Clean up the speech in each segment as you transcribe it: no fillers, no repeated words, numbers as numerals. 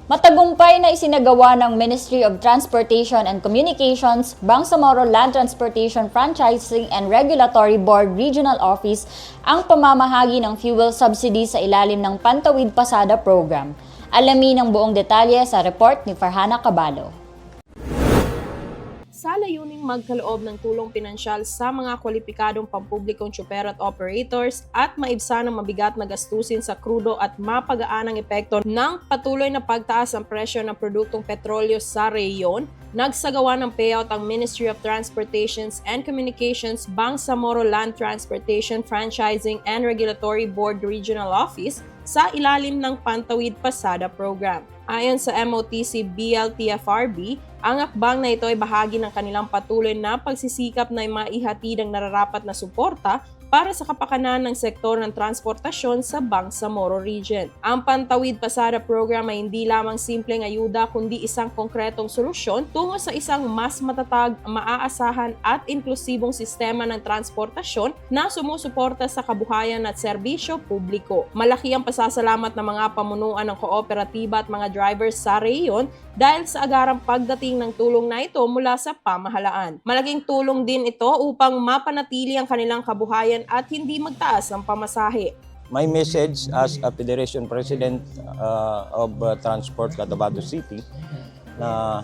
Matagumpay na isinagawa ng Ministry of Transportation and Communications, Bangsamoro Land Transportation Franchising and Regulatory Board Regional Office ang pamamahagi ng fuel subsidy sa ilalim ng Pantawid Pasada Program. Alamin ang buong detalye sa report ni Farhana Cabalo. Sa layuning magkaloob ng tulong pinansyal sa mga kwalipikadong pampublikong tsuper at operators at maibsan ang mabigat na gastusin sa krudo at mapagaan ang epekto ng patuloy na pagtaas ng presyo ng produktong petrolyo sa rehiyon, nagsagawa ng payout ang Ministry of Transportation and Communications Bangsamoro Land Transportation Franchising and Regulatory Board Regional Office sa ilalim ng Pantawid Pasada Program. Ayon sa MOTC BLTFRB, ang akbang na ito ay bahagi ng kanilang patuloy na pagsisikap na maihatid ang nararapat na suporta para sa kapakanan ng sektor ng transportasyon sa Bangsamoro Region. Ang Pantawid Pasada Program ay hindi lamang simpleng ayuda kundi isang konkretong solusyon tungo sa isang mas matatag, maaasahan at inklusibong sistema ng transportasyon na sumusuporta sa kabuhayan at serbisyo publiko. Malaki ang pasasalamat ng mga pamunuan ng kooperatiba at mga drivers sa rehiyon dahil sa agarang pagdating ng tulong na ito mula sa pamahalaan. Malaking tulong din ito upang mapanatili ang kanilang kabuhayan at hindi magtaas ang pamasahe. My message as a Federation President of Transport Cotabato City na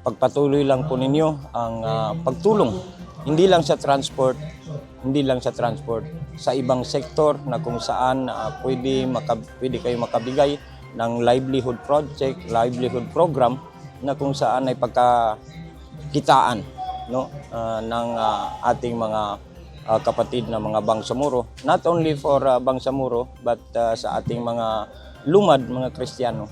pagpatuloy lang po ninyo ang pagtulong hindi lang sa transport, sa ibang sektor na kung saan pwede kayo makabigay ng livelihood project, livelihood program na kung saan ay pagkakitaan ng ating mga kapatid na mga Bangsamoro, not only for Bangsamoro but sa ating mga lumad, mga Kristiyano,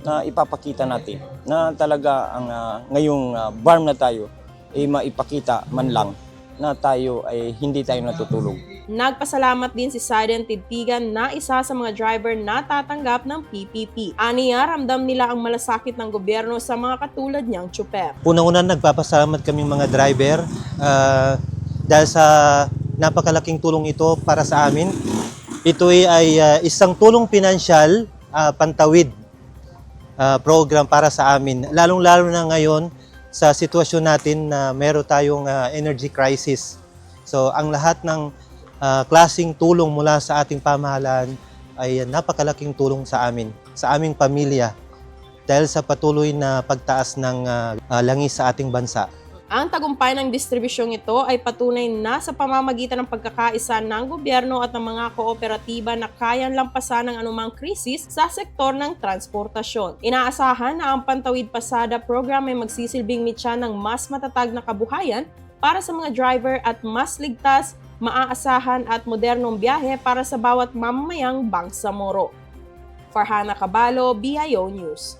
na ipapakita natin na talaga ang ngayong BARM na tayo ay maipakita man lang na tayo ay hindi tayo natutulog. Nagpasalamat din si Sergeant Tidpigan na isa sa mga driver na tatanggap ng PPP. Aniya, ramdam nila ang malasakit ng gobyerno sa mga katulad niyang tsuper. Unang-una nagpapasalamat kaming mga driver dahil sa napakalaking tulong ito para sa amin. Ito ay isang tulong pinansyal, pantawid program para sa amin. Lalong-lalo na ngayon sa sitwasyon natin na meron tayong energy crisis. So ang lahat ng klaseng tulong mula sa ating pamahalaan ay napakalaking tulong sa amin, sa aming pamilya dahil sa patuloy na pagtaas ng langis sa ating bansa. Ang tagumpay ng distribusyong ito ay patunay na sa pamamagitan ng pagkakaisa ng gobyerno at ng mga kooperatiba na kayang lampasan ng anumang krisis sa sektor ng transportasyon. Inaasahan na ang Pantawid Pasada Program ay magsisilbing mitya ng mas matatag na kabuhayan para sa mga driver at mas ligtas, maaasahan at modernong biyahe para sa bawat mamamayang Bangsamoro. Farhana Cabalo, BIO News.